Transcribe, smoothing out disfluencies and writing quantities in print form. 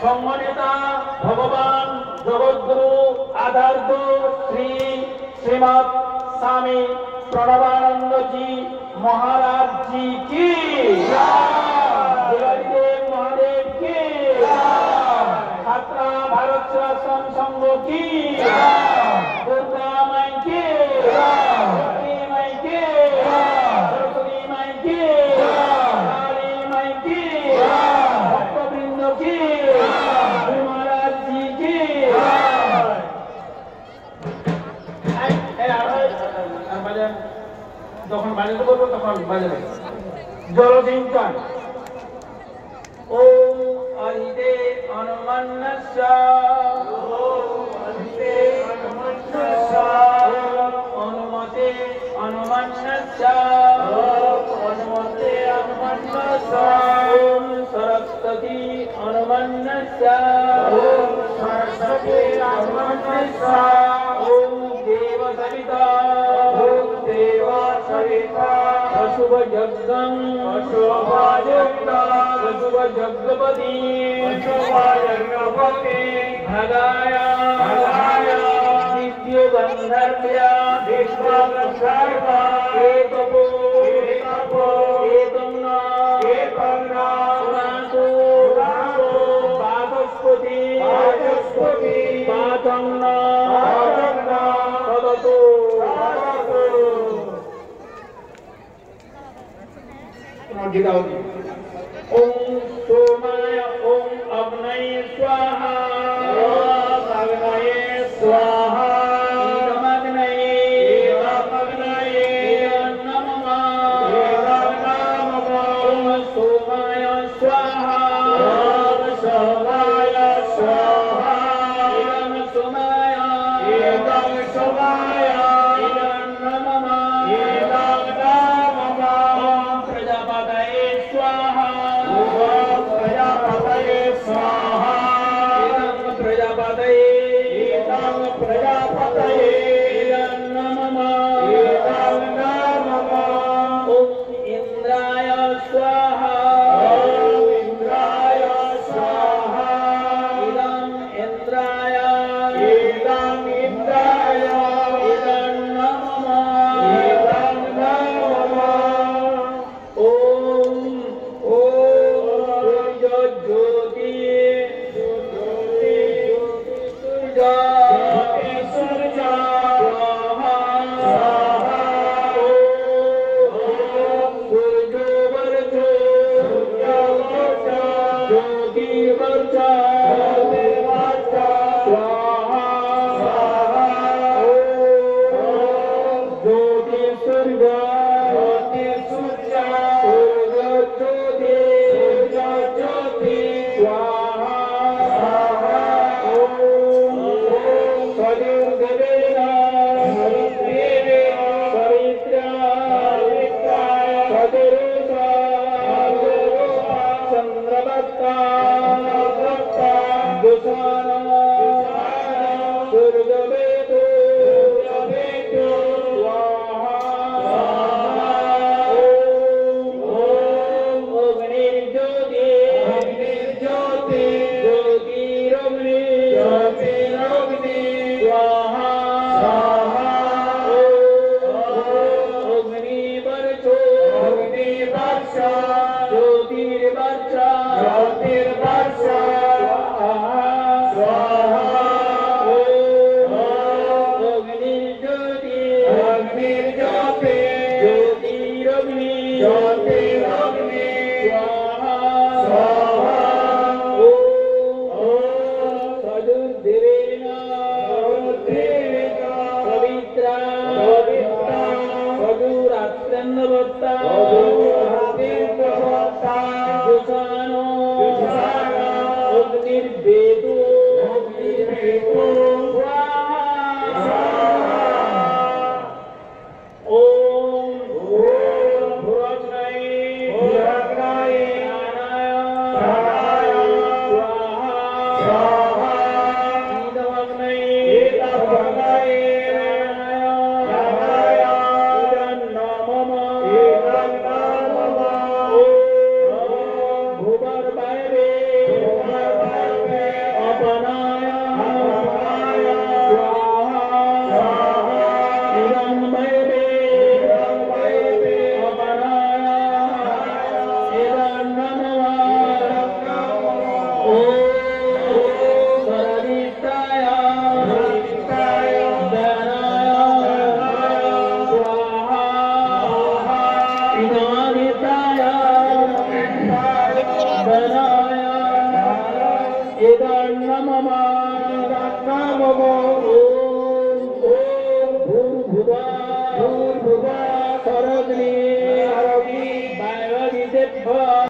সম্মানিতা ভগবান জগদ্গুরু আধার্য শ্রী শ্রীমৎ স্বামী প্রণবাनंद जी महाराज जी की देव महादेव की छात्रा भारत सेवाश्रम संघ की दुर्गा माई की लक्ष्मी माई की सरस्वती माई की काली माई की भक्तवृंद की महाराज जी की যখন বাজাতে বলবো তখন বাজাবে জলসিঞ্চন ওম অহিতে অনুমন্নস্যা অনুমতে অনুমন্নস্যা ওম সরস্বতী অনুমন্নস্যা ওম দেব সবিতা अशुभ यज्ञं अशुभ यज्ञपति भगाय दिव्य गंधर्व्य ओम सोमाय ओम अग्नये स्वाहा अग्नये स्वाहा अग्नये नमः ओम सोमाय स्वाहा सोमाय स्वाहा सोमाय सोमाय भूर्भुवः